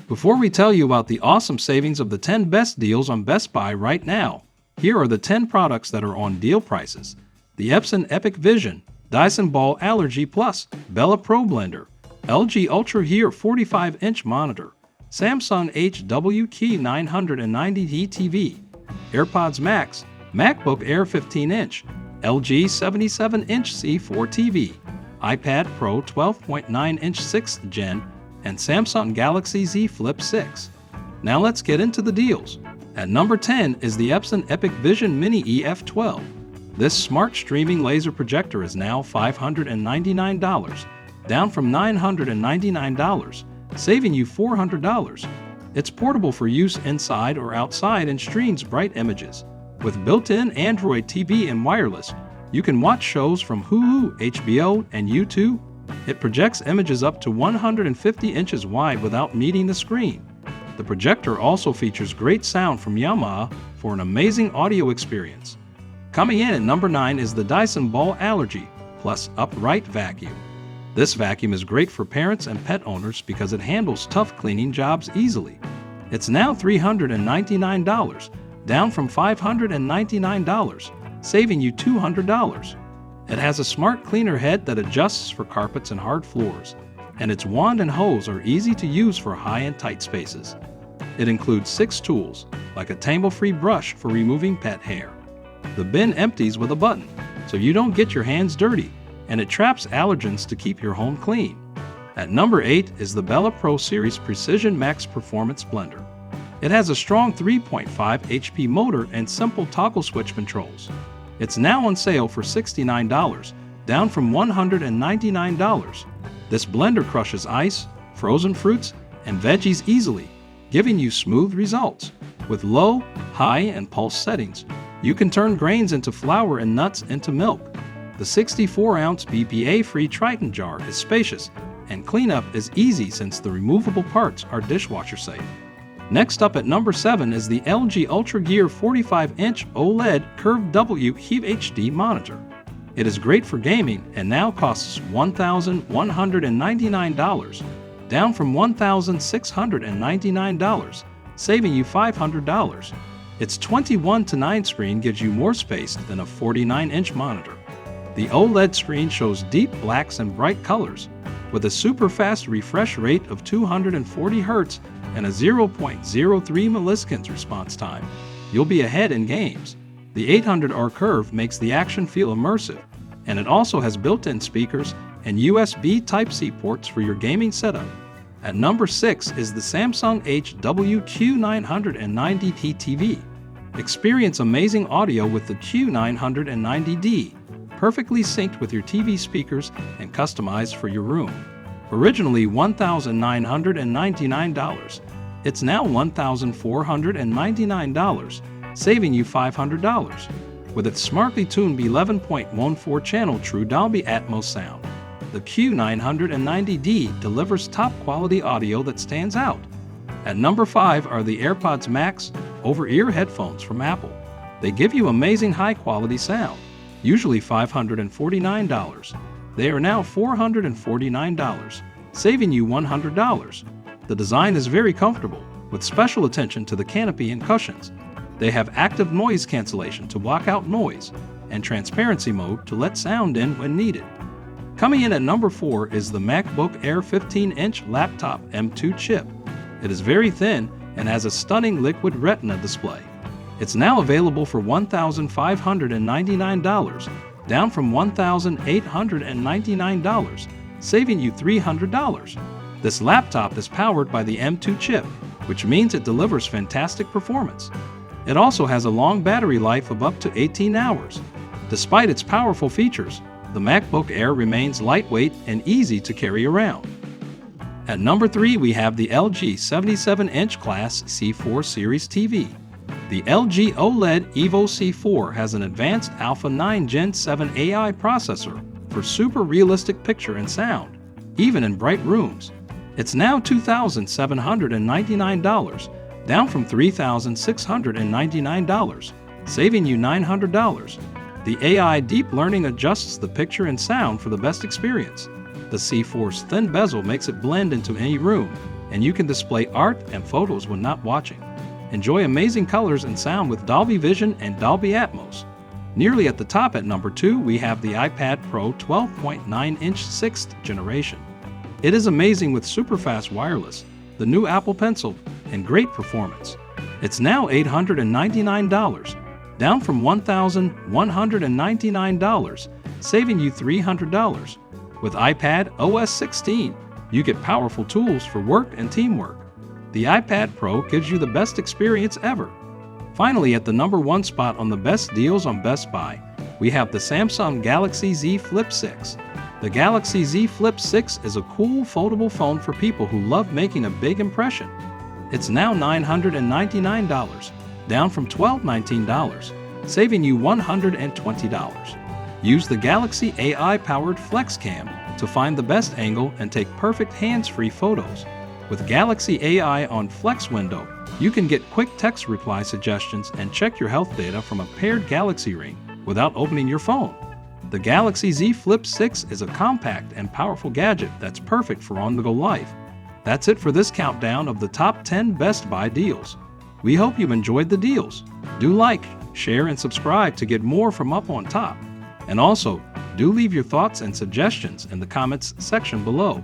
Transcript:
Before we tell you about the awesome savings of the 10 best deals on Best Buy right now, here are the 10 products that are on deal prices. The Epson EpiqVision, Dyson Ball Allergy Plus, Bella Pro Blender, LG UltraGear 45-inch monitor, Samsung WQHD TV, AirPods Max, MacBook Air 15-inch, LG 77-inch C4 TV, iPad Pro 12.9-inch 6th Gen, and Samsung Galaxy Z Flip 6. Now let's get into the deals. At number 10 is the Epson EpiqVision Mini EF12. This smart streaming laser projector is now $599, down from $999, saving you $400. It's portable for use inside or outside and streams bright images. With built-in Android TV and wireless, you can watch shows from Hulu, HBO, and YouTube. It projects images up to 150 inches wide without meeting the screen. The projector also features great sound from Yamaha for an amazing audio experience. Coming in at number 9 is the Dyson Ball Allergy Plus Upright Vacuum. This vacuum is great for parents and pet owners because it handles tough cleaning jobs easily. It's now $399, down from $599, saving you $200. It has a smart cleaner head that adjusts for carpets and hard floors, and its wand and hose are easy to use for high and tight spaces. It includes 6 tools, like a tangle-free brush for removing pet hair. The bin empties with a button, so you don't get your hands dirty, and it traps allergens to keep your home clean. At number 8 is the Bella Pro Series Precision Max Performance Blender. It has a strong 3.5 HP motor and simple toggle switch controls. It's now on sale for $69, down from $199. This blender crushes ice, frozen fruits, and veggies easily, giving you smooth results. With low, high, and pulse settings, you can turn grains into flour and nuts into milk. The 64-ounce BPA-free Triton jar is spacious, and cleanup is easy since the removable parts are dishwasher safe. Next up at number 7 is the LG UltraGear 45-inch OLED curved WQHD monitor. It is great for gaming and now costs $1,199, down from $1,699, saving you $500. Its 21:9 screen gives you more space than a 49-inch monitor. The OLED screen shows deep blacks and bright colors, with a super fast refresh rate of 240 Hz and a 0.03 milliseconds response time. You'll be ahead in games. The 800R curve makes the action feel immersive, and it also has built-in speakers and USB Type-C ports for your gaming setup. At number 6 is the Samsung WQ990D TV. Experience amazing audio with the Q990D, perfectly synced with your TV speakers and customized for your room. Originally $1,999, it's now $1,499, saving you $500. With its smartly tuned 11.14 channel True Dolby Atmos sound, the Q990D delivers top quality audio that stands out. At number 5 are the AirPods Max over-ear headphones from Apple. They give you amazing high quality sound, usually $549. They are now $449, saving you $100. The design is very comfortable, with special attention to the canopy and cushions. They have active noise cancellation to block out noise, and transparency mode to let sound in when needed. Coming in at number 4 is the MacBook Air 15-inch laptop M2 chip. It is very thin and has a stunning liquid retina display. It's now available for $1,599, down from $1,899, saving you $300. This laptop is powered by the M2 chip, which means it delivers fantastic performance. It also has a long battery life of up to 18 hours. Despite its powerful features, the MacBook Air remains lightweight and easy to carry around. At number 3, we have the LG 77-inch class C4 Series TV. The LG OLED Evo C4 has an advanced Alpha 9 Gen 7 AI processor for super realistic picture and sound, even in bright rooms. It's now $2,799, down from $3,699, saving you $900. The AI deep learning adjusts the picture and sound for the best experience. The C4's thin bezel makes it blend into any room, and you can display art and photos when not watching. Enjoy amazing colors and sound with Dolby Vision and Dolby Atmos. Nearly at the top at number 2, we have the iPad Pro 12.9-inch 6th generation. It is amazing with super fast wireless, the new Apple Pencil, and great performance. It's now $899, down from $1,199, saving you $300. With iPad OS 16, you get powerful tools for work and teamwork. The iPad Pro gives you the best experience ever. Finally, at the number 1 spot on the best deals on Best Buy, we have the Samsung Galaxy Z Flip 6. The Galaxy Z Flip 6 is a cool foldable phone for people who love making a big impression. It's now $999, down from $1,219, saving you $120. Use the Galaxy AI-powered FlexCam to find the best angle and take perfect hands-free photos. With Galaxy AI on Flex Window, you can get quick text reply suggestions and check your health data from a paired Galaxy Ring without opening your phone. The Galaxy Z Flip 6 is a compact and powerful gadget that's perfect for on-the-go life. That's it for this countdown of the top 10 Best Buy deals. We hope you enjoyed the deals. Do like, share, and subscribe to get more from Up on Top. And also, do leave your thoughts and suggestions in the comments section below.